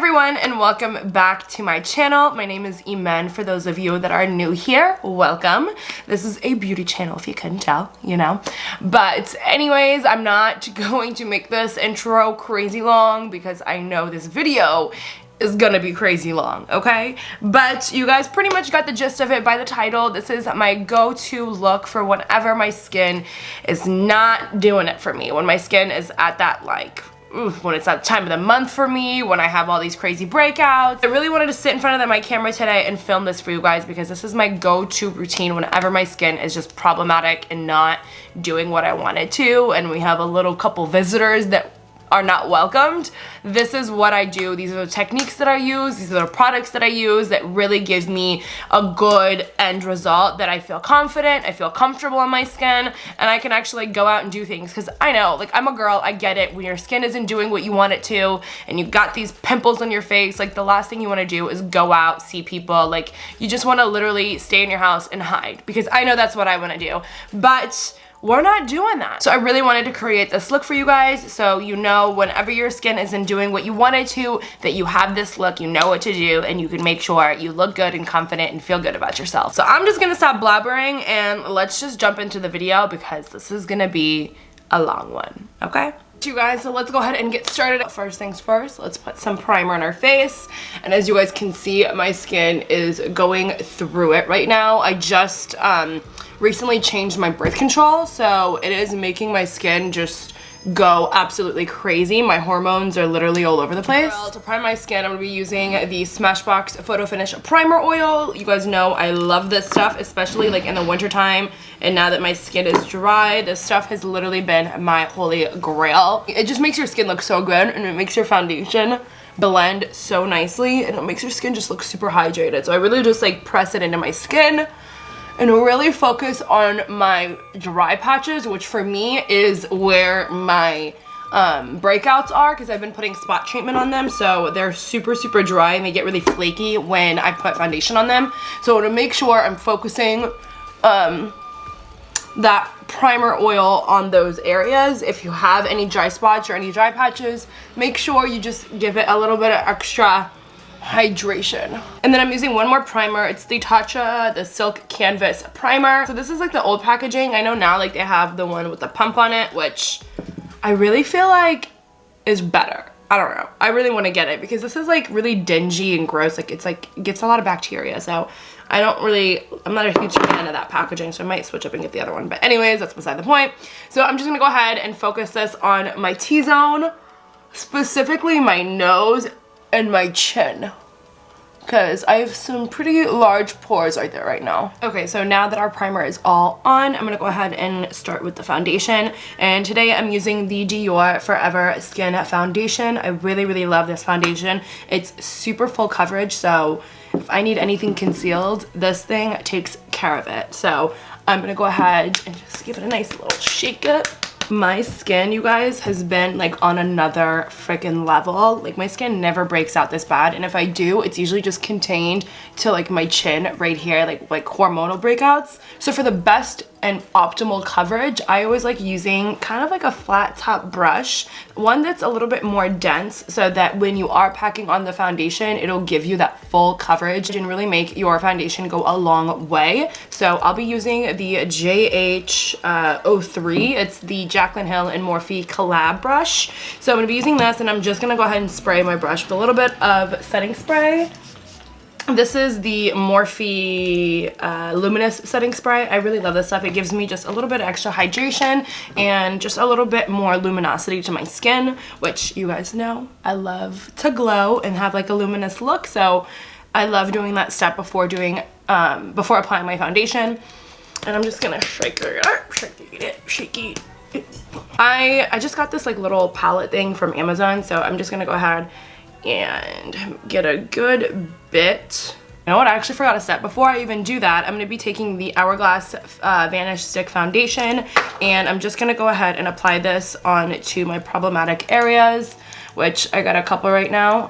everyone, and welcome back to my channel. My name is Imen. For those of you that are new here, welcome. This is a beauty channel if you couldn't tell, you know. But anyways, I'm not going to make this intro crazy long because I know this video is gonna be crazy long, okay? But you guys pretty much got the gist of it by the title. This is my go-to look for whenever my skin is not doing it for me. When my skin is at that when it's that time of the month for me, when I have all these crazy breakouts. I really wanted to sit in front of my camera today and film this for you guys because this is my go-to routine whenever my skin is just problematic and not doing what I want it to, and we have a little couple visitors that are not welcomed. This is what I do. These are the techniques that I use. These are the products that I use that really give me a good end result, that I feel confident, I feel comfortable on my skin, and I can actually go out and do things. Because I know, like, I'm a girl, I get it. When your skin isn't doing what you want it to, and you got these pimples on your face, like, the last thing you want to do is go out, see people. Like, you just want to literally stay in your house and hide. Because I know that's what I want to do. But we're not doing that. So I really wanted to create this look for you guys, so you know whenever your skin isn't doing what you want it to, that you have this look, you know what to do, and you can make sure you look good and confident and feel good about yourself. So I'm just gonna stop blabbering and let's just jump into the video because this is gonna be a long one, okay? You guys, so let's go ahead and get started. First things first, let's put some primer on our face. And as you guys can see, my skin is going through it right now. I just recently changed my birth control, so it is making my skin just go absolutely crazy. My hormones are literally all over the place. Well, to prime my skin, I'm gonna be using the Smashbox Photo Finish Primer Oil. You guys know I love this stuff, especially like in the winter time. And now that my skin is dry, this stuff has literally been my holy grail. It just makes your skin look so good, and it makes your foundation blend so nicely, and it makes your skin just look super hydrated. So I really just like press it into my skin and really focus on my dry patches, which for me is where my breakouts are, because I've been putting spot treatment on them, so they're super dry and they get really flaky when I put foundation on them. So to make sure I'm focusing that primer oil on those areas, if you have any dry spots or any dry patches, make sure you just give it a little bit of extra hydration. And then I'm using one more primer. It's the Tatcha, the Silk Canvas Primer. So this is like the old packaging. I know now like they have the one with the pump on it, which I really feel like is better. I don't know. I really want to get it because this is like really dingy and gross. Like it's like, it gets a lot of bacteria. So I'm not a huge fan of that packaging, so I might switch up and get the other one. But anyways, that's beside the point. So I'm just gonna go ahead and focus this on my T-zone, specifically my nose and my chin, because I have some pretty large pores right there right now. Okay, so now that our primer is all on, I'm gonna go ahead and start with the foundation. And today I'm using the Dior Forever Skin Foundation. I really love this foundation. It's super full coverage, so if I need anything concealed, this thing takes care of it. So I'm gonna go ahead and just give it a nice little shake up. My skin, you guys, has been like on another freaking level. Like my skin never breaks out this bad, and if I do, it's usually just contained to like my chin right here, like hormonal breakouts. So for the best and optimal coverage, I always like using kind of like a flat top brush, one that's a little bit more dense, so that when you are packing on the foundation, it'll give you that full coverage and really make your foundation go a long way. So I'll be using the JH03. It's the Jaclyn Hill and Morphe collab brush. So I'm gonna be using this, and I'm just gonna go ahead and spray my brush with a little bit of setting spray. This is the Morphe Luminous setting spray. I really love this stuff. It gives me just a little bit of extra hydration and just a little bit more luminosity to my skin, which you guys know I love to glow and have like a luminous look. So I love doing that step before doing before applying my foundation. And I'm just gonna shake it. I just got this like little palette thing from Amazon, so I'm just gonna go ahead and get a good bit. You know what, I actually forgot a step. Before I even do that, I'm going to be taking the Hourglass Vanish Stick Foundation, and I'm just going to go ahead and apply this onto my problematic areas, which I got a couple right now.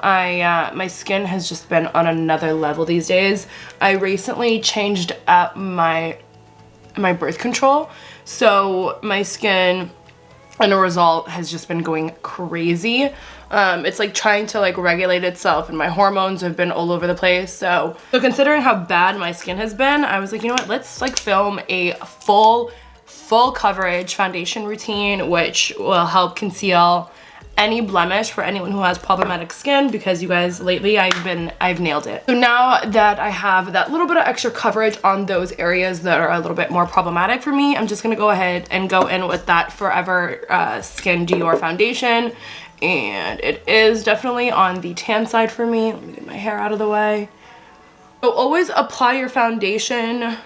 My skin has just been on another level these days. I recently changed up my birth control, so my skin and the result has just been going crazy. It's like trying to like regulate itself, and my hormones have been all over the place. So considering how bad my skin has been, I was like, you know what, let's like film a full coverage foundation routine, which will help conceal any blemish for anyone who has problematic skin, because you guys, lately I've nailed it. So now that I have that little bit of extra coverage on those areas that are a little bit more problematic for me, I'm just gonna go ahead and go in with that Forever Skin Dior foundation. And it is definitely on the tan side for me. Let me get my hair out of the way. So always apply your foundation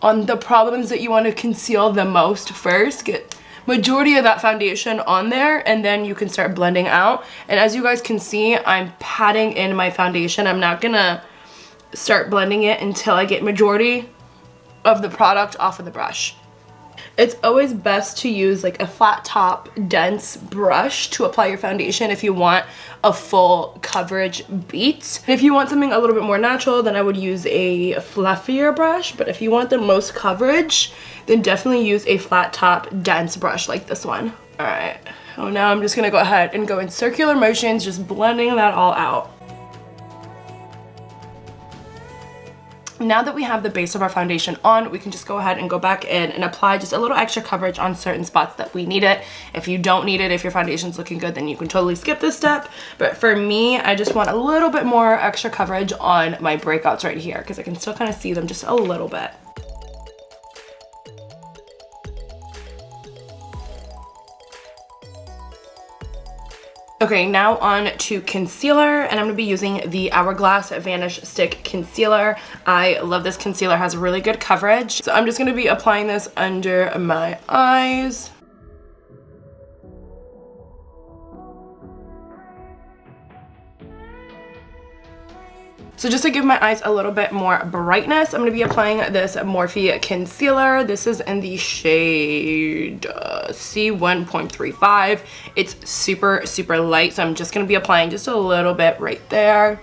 on the problems that you want to conceal the most first. Get majority of that foundation on there, and then you can start blending out. And as you guys can see, I'm patting in my foundation. I'm not gonna start blending it until I get majority of the product off of the brush. It's always best to use like a flat top dense brush to apply your foundation if you want a full coverage beat. And if you want something a little bit more natural, then I would use a fluffier brush. But if you want the most coverage, then definitely use a flat top dense brush like this one. All right, so now I'm just gonna go ahead and go in circular motions, just blending that all out. Now that we have the base of our foundation on, we can just go ahead and go back in and apply just a little extra coverage on certain spots that we need it. If you don't need it, if your foundation's looking good, then you can totally skip this step. But for me, I just want a little bit more extra coverage on my breakouts right here, because I can still kind of see them just a little bit. Okay, now on to concealer, and I'm gonna be using the Hourglass Vanish Stick Concealer. I love this concealer, has really good coverage. So I'm just gonna be applying this under my eyes. So just to give my eyes a little bit more brightness, I'm going to be applying this Morphe Concealer. This is in the shade C1.35. It's super, super light, so I'm just going to be applying just a little bit right there,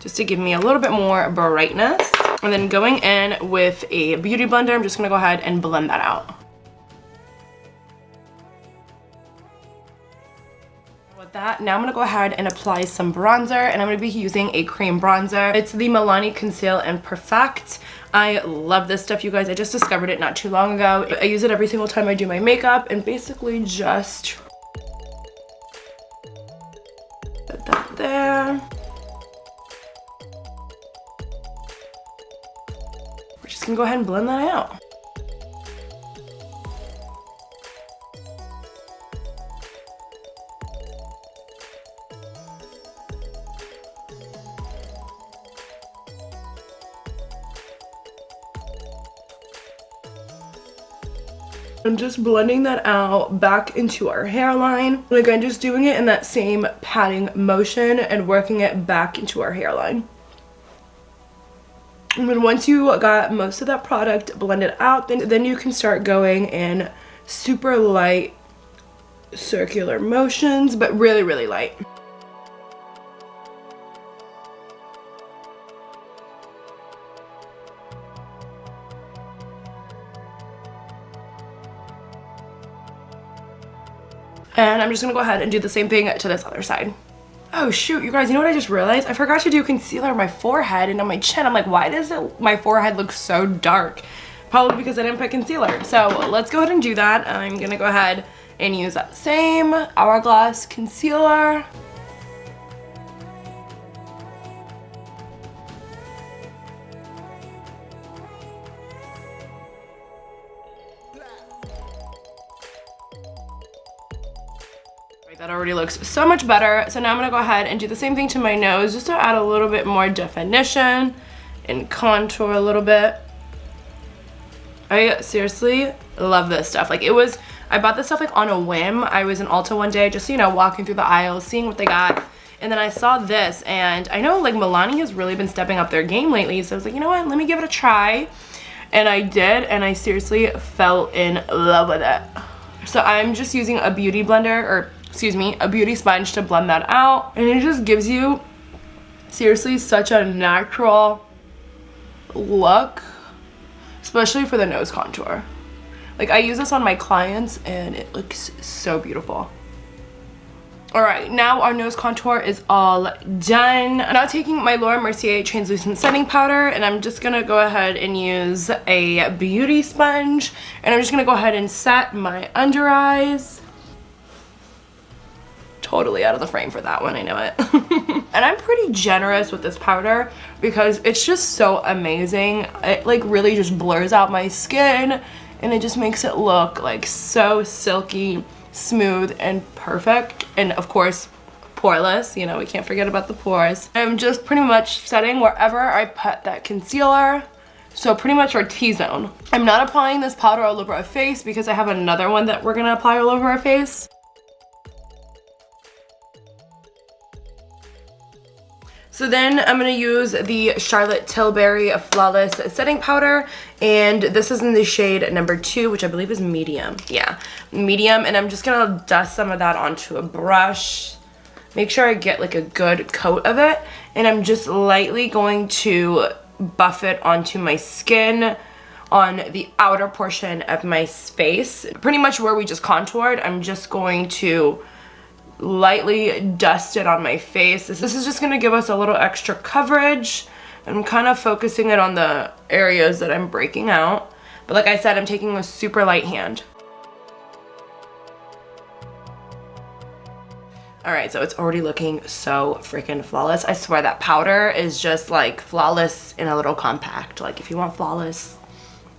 just to give me a little bit more brightness. And then going in with a beauty blender, I'm just going to go ahead and blend that out. That. Now I'm going to go ahead and apply some bronzer, and I'm going to be using a cream bronzer. It's the Milani Conceal and Perfect. I love this stuff, you guys. I just discovered it not too long ago. I use it every single time I do my makeup, and basically just put that there. We're just going to go ahead and blend that out. I'm just blending that out back into our hairline. And again, just doing it in that same patting motion and working it back into our hairline. And then once you got most of that product blended out, then you can start going in super light circular motions, but really, really light. And I'm just gonna go ahead and do the same thing to this other side. Oh shoot, you guys, you know what I just realized? I forgot to do concealer on my forehead and on my chin. I'm like, why does my forehead look so dark? Probably because I didn't put concealer. So let's go ahead and do that. I'm gonna go ahead and use that same Hourglass concealer. That already looks so much better. So now I'm gonna go ahead and do the same thing to my nose, just to add a little bit more definition and contour a little bit. I seriously love this stuff. Like, I bought this stuff like on a whim. I was in Ulta one day, just, you know, walking through the aisles, seeing what they got. And then I saw this, and I know like Milani has really been stepping up their game lately. So I was like, you know what, let me give it a try. And I did, and I seriously fell in love with it. So I'm just using a beauty blender, or excuse me, a beauty sponge to blend that out. And it just gives you, seriously, such a natural look, especially for the nose contour. Like I use this on my clients and it looks so beautiful. Alright, now our nose contour is all done. I'm now taking my Mercier translucent setting powder and I'm just gonna go ahead and use a beauty sponge and I'm just gonna go ahead and set my under eyes. Totally out of the frame for that one, I know it. And I'm pretty generous with this powder because it's just so amazing. It like really just blurs out my skin and it just makes it look like so silky, smooth, and perfect. And of course, poreless, you know, we can't forget about the pores. I'm just pretty much setting wherever I put that concealer. So pretty much our T-zone. I'm not applying this powder all over our face because I have another one that we're gonna apply all over our face. So then I'm going to use the Charlotte Tilbury Flawless Setting Powder, and this is in the shade number 2, which I believe is medium. Yeah, medium, and I'm just going to dust some of that onto a brush. Make sure I get like a good coat of it, and I'm just lightly going to buff it onto my skin on the outer portion of my face. Pretty much where we just contoured, I'm just going to lightly dust it on my face. This is just going to give us a little extra coverage. I'm kind of focusing it on the areas that I'm breaking out. But like I said, I'm taking a super light hand. Alright, so it's already looking so freaking flawless. I swear that powder is just like flawless in a little compact. Like if you want flawless,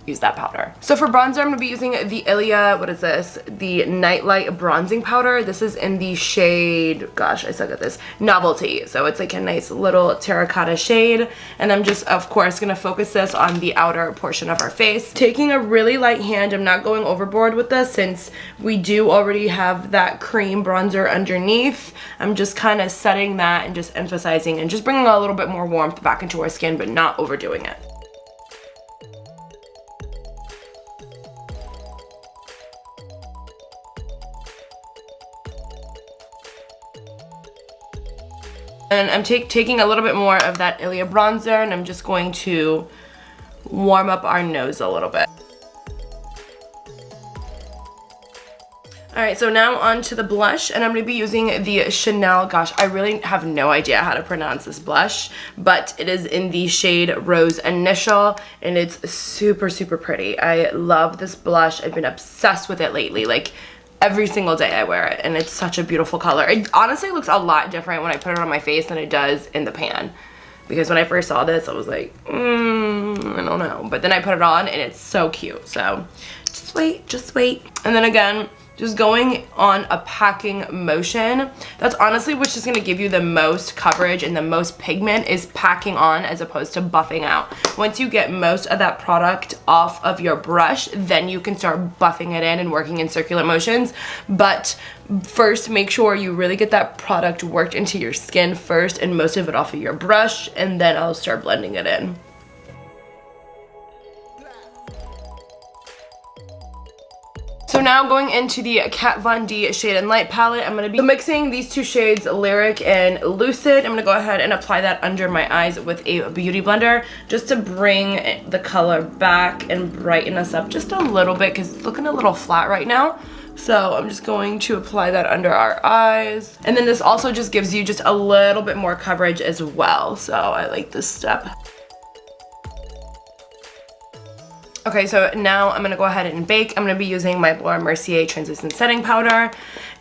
use that powder. So for bronzer, I'm going to be using the Ilia, what is this? The Nightlight Bronzing Powder. This is in the shade, gosh, I suck at this, Novelty. So it's like a nice little terracotta shade. And I'm just, of course, going to focus this on the outer portion of our face. Taking a really light hand, I'm not going overboard with this since we do already have that cream bronzer underneath. I'm just kind of setting that and just emphasizing and just bringing a little bit more warmth back into our skin, but not overdoing it. And I'm taking a little bit more of that Ilia bronzer and I'm just going to warm up our nose a little bit. Alright, so now on to the blush, and I'm going to be using the Chanel, gosh, I really have no idea how to pronounce this blush, but it is in the shade Rose Initial, and it's super, super pretty. I love this blush. I've been obsessed with it lately. Like, every single day I wear it, and it's such a beautiful color. It honestly looks a lot different when I put it on my face than it does in the pan. Because when I first saw this, I was like, I don't know. But then I put it on, and it's so cute. So just wait, just wait. And then again, just going on a packing motion. That's honestly what's just going to give you the most coverage and the most pigment is packing on as opposed to buffing out. Once you get most of that product off of your brush, then you can start buffing it in and working in circular motions. But first, make sure you really get that product worked into your skin first and most of it off of your brush, and then I'll start blending it in. So now going into the Kat Von D Shade and Light palette, I'm going to be mixing these two shades, Lyric and Lucid. I'm going to go ahead and apply that under my eyes with a beauty blender just to bring the color back and brighten us up just a little bit because it's looking a little flat right now. So I'm just going to apply that under our eyes. And then this also just gives you just a little bit more coverage as well. So I like this step. Okay, so now I'm going to go ahead and bake. I'm going to be using my Mercier Translucent Setting Powder.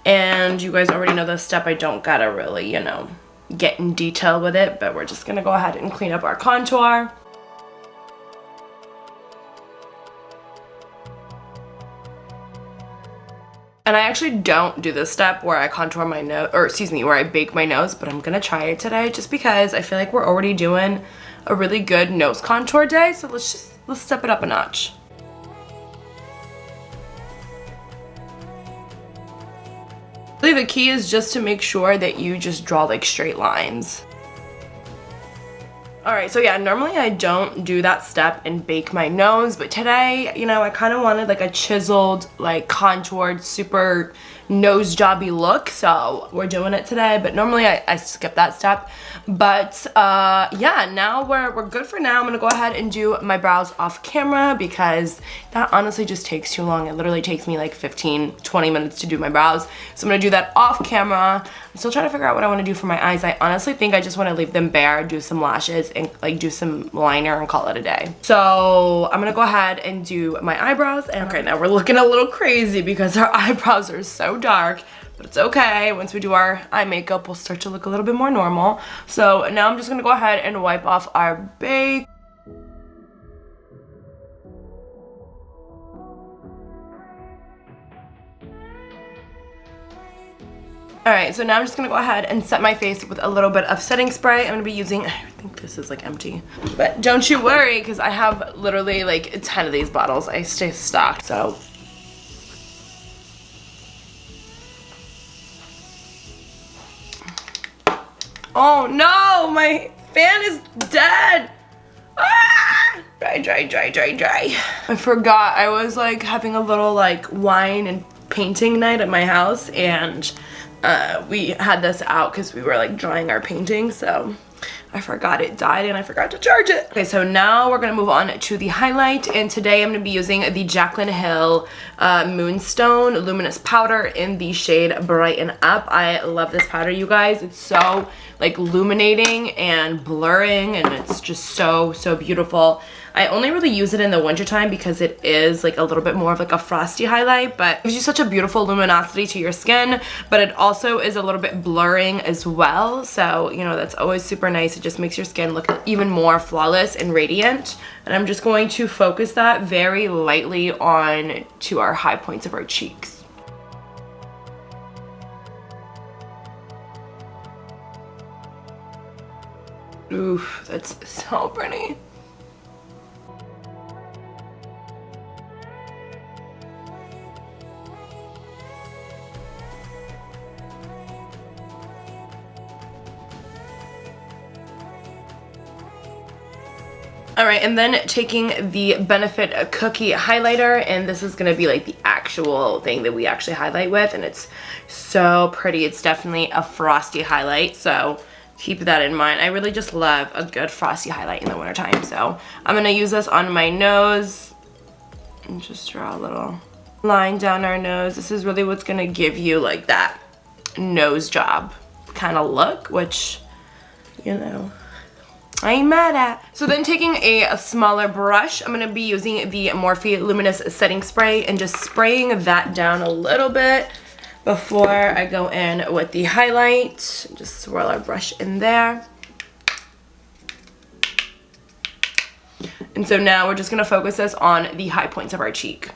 And you guys already know this step. I don't gotta really, you know, get in detail with it. But we're just going to go ahead and clean up our contour. And I actually don't do this step where I contour my nose, or excuse me, where I bake my nose. But I'm going to try it today just because I feel like we're already doing a really good nose contour day. So let's step it up a notch. Really, the key is just to make sure that you just draw like straight lines. Alright, so yeah, normally I don't do that step and bake my nose, but today, you know, I kind of wanted like a chiseled, like contoured, super nose jobby look, so we're doing it today. But normally I skip that step. But yeah, now we're good for now. I'm gonna go ahead and do my brows off camera because that honestly just takes too long. It literally takes me like 15-20 minutes to do my brows, so I'm gonna do that off camera. I'm still trying to figure out what I want to do for my eyes. I honestly think I just want to leave them bare, do some lashes, and like do some liner and call it a day. So I'm gonna go ahead and do my eyebrows. And okay, now we're looking a little crazy because our eyebrows are so dark, but it's okay. Once we do our eye makeup, we'll start to look a little bit more normal. So now I'm just gonna go ahead and wipe off our bake. Alright, so now I'm just gonna go ahead and set my face with a little bit of setting spray. I'm gonna be using, I think this is like empty, but don't you worry, because I have literally like 10 of these bottles. I stay stocked, so. Oh no, my fan is dead. Ah! Dry, dry, dry, dry, dry. I forgot I was like having a little like wine and painting night at my house, and we had this out because we were like drying our painting, so I forgot it died and I forgot to charge it. Okay, so now we're gonna move on to the highlight, and today I'm gonna be using the Jaclyn Hill Moonstone Luminous powder in the shade Brighten Up. I love this powder, you guys. It's so like illuminating and blurring, and it's just so beautiful. I only really use it in the wintertime because it is like a little bit more of like a frosty highlight, but it gives you such a beautiful luminosity to your skin, but it also is a little bit blurring as well. So, you know, that's always super nice. It just makes your skin look even more flawless and radiant. And I'm just going to focus that very lightly on to our high points of our cheeks. Oof, that's so pretty. Alright, and then taking the Benefit Cookie highlighter, and this is going to be like the actual thing that we actually highlight with, and it's so pretty. It's definitely a frosty highlight, so keep that in mind. I really just love a good frosty highlight in the wintertime, so I'm going to use this on my nose and just draw a little line down our nose. This is really what's going to give you like that nose job kind of look, which, you know, I ain't mad at. So then taking a smaller brush, I'm going to be using the Morphe Luminous setting spray and just spraying that down a little bit before I go in with the highlight. Just swirl our brush in there. And so now we're just going to focus this on the high points of our cheek.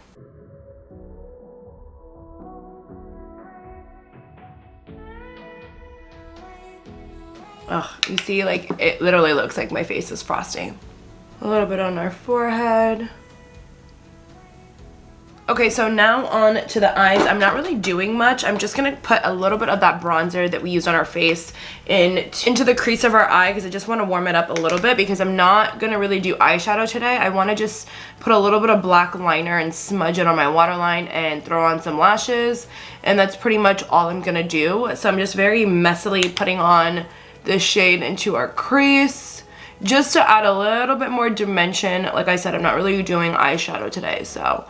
Oh, you see, like, it literally looks like my face is frosty. A little bit on our forehead. Okay, so now on to the eyes. I'm not really doing much. I'm just gonna put a little bit of that bronzer that we used on our face into the crease of our eye, because I just want to warm it up a little bit, because I'm not gonna really do eyeshadow today. I want to just put a little bit of black liner and smudge it on my waterline and throw on some lashes, and that's pretty much all I'm gonna do. So I'm just very messily putting on this shade into our crease just to add a little bit more dimension. Like I said, I'm not really doing eyeshadow today, so.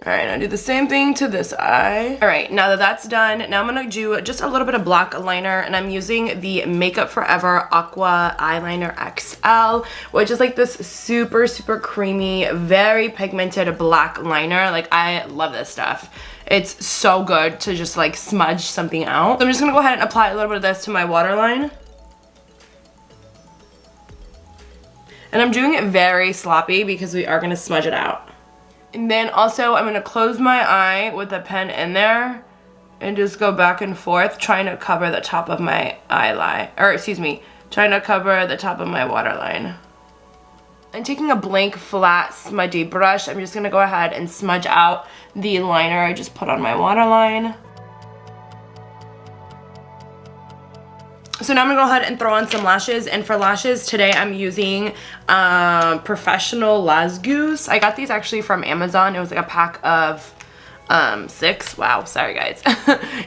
Alright, I'll do the same thing to this eye. Alright, now that that's done, now I'm going to do just a little bit of black liner, and I'm using the Makeup Forever Aqua Eyeliner XL, which is like this super creamy, very pigmented black liner. Like, I love this stuff. It's so good to just like smudge something out. So I'm just going to go ahead and apply a little bit of this to my waterline. And I'm doing it very sloppy because we are going to smudge it out. And then also I'm going to close my eye with a pen in there and just go back and forth trying to cover the top of my eyeline. Or excuse me, trying to cover the top of my waterline. And taking a blank flat smudgy brush, I'm just going to go ahead and smudge out the liner I just put on my waterline. So now I'm gonna go ahead and throw on some lashes, and for lashes today I'm using Professional Lash Goose. I got these actually from Amazon. It was like a pack of 6. Wow, sorry guys.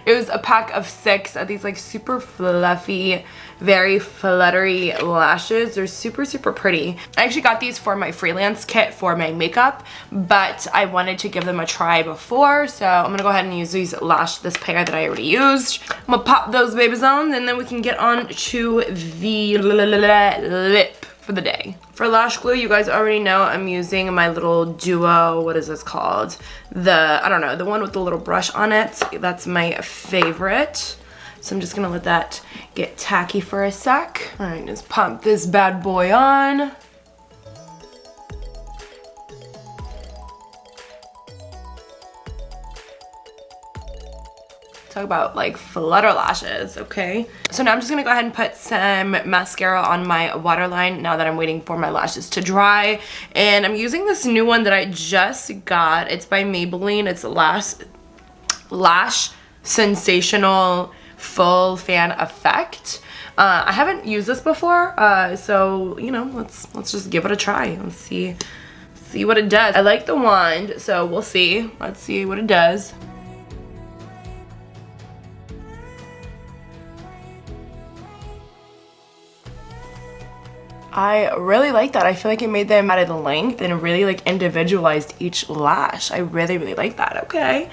It was a pack of 6 of these like super fluffy, very fluttery lashes. They're super pretty. I actually got these for my freelance kit for my makeup, but I wanted to give them a try before, so I'm gonna go ahead and use this pair that I already used. I'm gonna pop those babies on, and then we can get on to the lip for the day. For lash glue, you guys already know I'm using my little duo, what is this called? I don't know, the one with the little brush on it. That's my favorite. So I'm just gonna let that get tacky for a sec. All right, just pump this bad boy on. Talk about like flutter lashes, okay? So now I'm just gonna go ahead and put some mascara on my waterline now that I'm waiting for my lashes to dry. And I'm using this new one that I just got. It's by Maybelline. It's Lash Sensational Full Fan Effect. I haven't used this before, so you know, let's just give it a try. Let's see what it does. I like the wand, so we'll see. Let's see what it does. I really like that. I feel like it made them added length and really like individualized each lash. I really like that. Okay,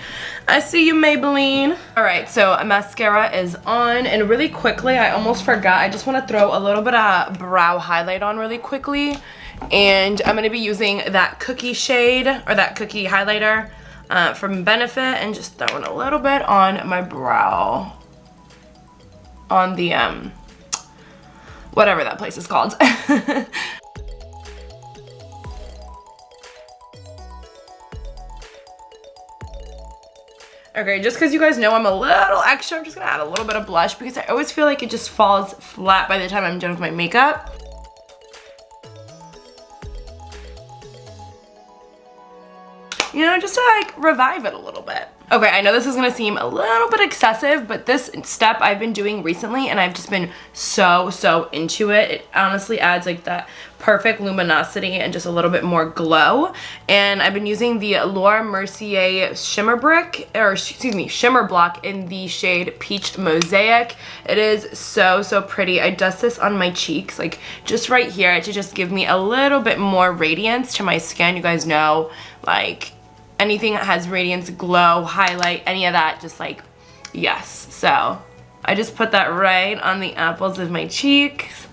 I see you, Maybelline. All right, so mascara is on, and really quickly, I almost forgot, I just want to throw a little bit of brow highlight on really quickly, and I'm going to be using that cookie shade, or that cookie highlighter from Benefit, and just throwing a little bit on my brow, on the whatever that place is called. Okay, just because you guys know I'm a little extra, I'm just gonna add a little bit of blush because I always feel like it just falls flat by the time I'm done with my makeup. You know, just to like revive it a little bit. Okay, I know this is gonna seem a little bit excessive, but this step I've been doing recently and I've just been so into it. It honestly adds like that perfect luminosity and just a little bit more glow. And I've been using the Mercier shimmer block in the shade Peach Mosaic. It is so pretty. I dust this on my cheeks, like just right here, to just give me a little bit more radiance to my skin. You guys know, like, anything that has radiance, glow, highlight, any of that, just like, yes. So I just put that right on the apples of my cheeks,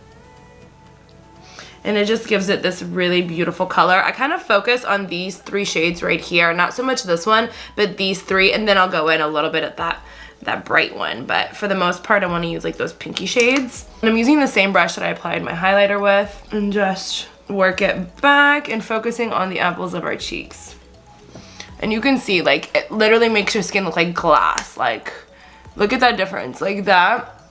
and it just gives it this really beautiful color. I kind of focus on these 3 shades right here, not so much this one, but these 3, and then I'll go in a little bit at that bright one. But for the most part, I want to use like those pinky shades. And I'm using the same brush that I applied my highlighter with, and just work it back and focusing on the apples of our cheeks. And you can see, like, it literally makes your skin look like glass. Like, look at that difference. Like that,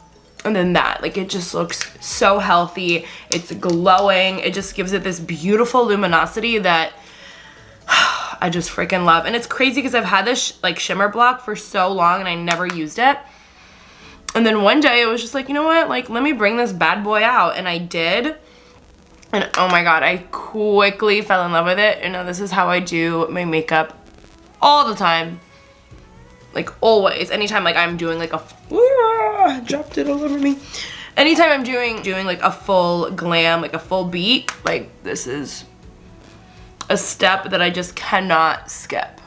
and then that. Like, it just looks so healthy. It's glowing. It just gives it this beautiful luminosity that I just freaking love. And it's crazy because I've had this, like, shimmer block for so long and I never used it. And then one day it was just like, you know what? Like, let me bring this bad boy out. And I did. And oh my god, I quickly fell in love with it. And now this is how I do my makeup all the time, like always. Anytime like I'm doing like dropped it all over me. Anytime I'm doing like a full glam, like a full beat, like this is a step that I just cannot skip.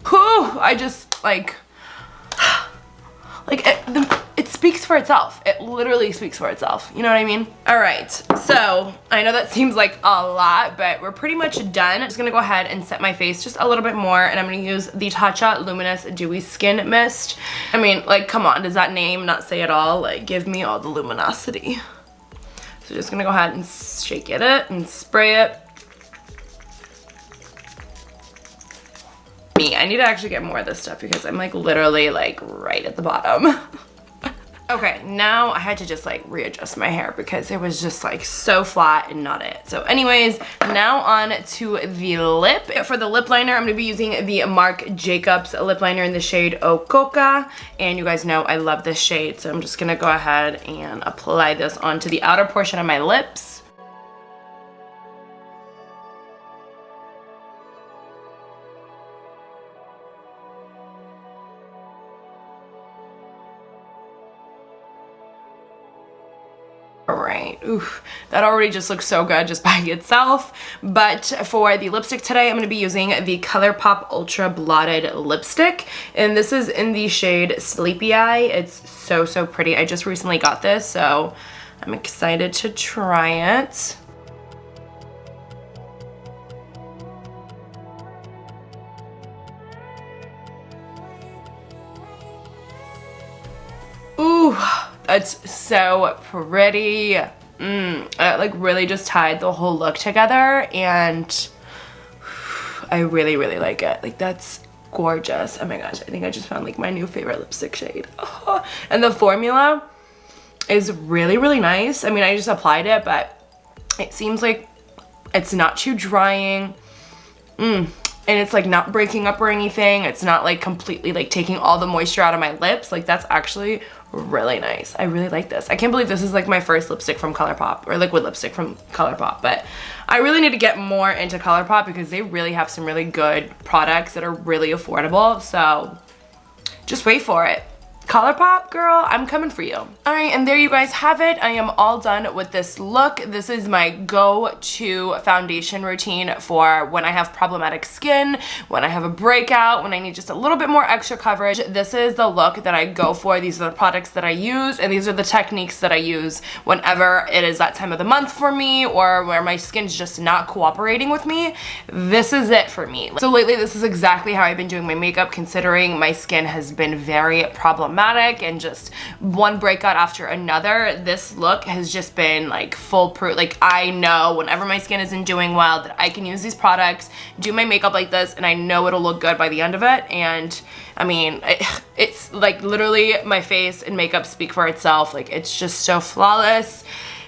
Whew, I just like it speaks for itself. It literally speaks for itself. You know what I mean? All right, so I know that seems like a lot, but we're pretty much done. I'm just gonna go ahead and set my face just a little bit more, and I'm gonna use the Tatcha Luminous Dewy Skin Mist. I mean, like, come on, does that name not say it all? Like, give me all the luminosity. So just gonna go ahead and shake it and spray it. I need to actually get more of this stuff because I'm like literally like right at the bottom. Okay, now I had to just like readjust my hair because it was just like so flat and not it. So anyways, now on to the lip. For the lip liner, I'm gonna be using the Marc Jacobs lip liner in the shade O Coca. And you guys know I love this shade, so I'm just gonna go ahead and apply this onto the outer portion of my lips. Alright, oof, that already just looks so good just by itself. But for the lipstick today, I'm going to be using the ColourPop Ultra Blotted Lipstick. And this is in the shade Sleepy Eye. It's so, so pretty. I just recently got this, so I'm excited to try it. Ooh. It's so pretty. It like really just tied the whole look together, and I really, really like it. Like, that's gorgeous. Oh my gosh, I think I just found like my new favorite lipstick shade. Oh. And the formula is really, really nice. I mean, I just applied it, but it seems like it's not too drying. And it's like not breaking up or anything. It's not like completely like taking all the moisture out of my lips. Like, that's actually really nice. I really like this. I can't believe this is like my first lipstick from ColourPop, or liquid lipstick from ColourPop, but I really need to get more into ColourPop because they really have some really good products that are really affordable. So just wait for it. ColourPop, girl, I'm coming for you. All right, and there you guys have it. I am all done with this look. This is my go-to foundation routine for when I have problematic skin, when I have a breakout, when I need just a little bit more extra coverage. This is the look that I go for. These are the products that I use, and these are the techniques that I use whenever it is that time of the month for me, or where my skin's just not cooperating with me. This is it for me. So lately, this is exactly how I've been doing my makeup, considering my skin has been very problematic and just one breakout after another. This look has just been like foolproof. Like, I know whenever my skin isn't doing well that I can use these products, do my makeup like this, and I know it'll look good by the end of it. And I mean, it's like literally my face and makeup speak for itself. Like, it's just so flawless.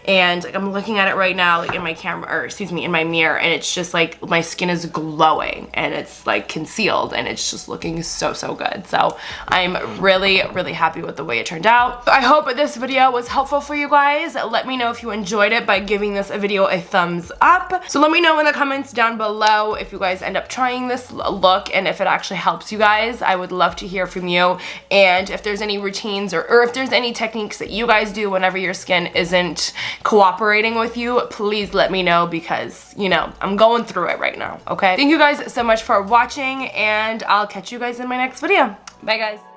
And like, I'm looking at it right now, like in my camera, or excuse me, in my mirror, and it's just like my skin is glowing and it's like concealed, and it's just looking so, so good. So I'm really, really happy with the way it turned out. I hope this video was helpful for you guys. Let me know if you enjoyed it by giving this video a thumbs up. So let me know in the comments down below if you guys end up trying this look and if it actually helps you guys. I would love to hear from you, and if there's any routines or if there's any techniques that you guys do whenever your skin isn't cooperating with you, please let me know, because you know I'm going through it right now. Okay, thank you guys so much for watching, and I'll catch you guys in my next video. Bye guys.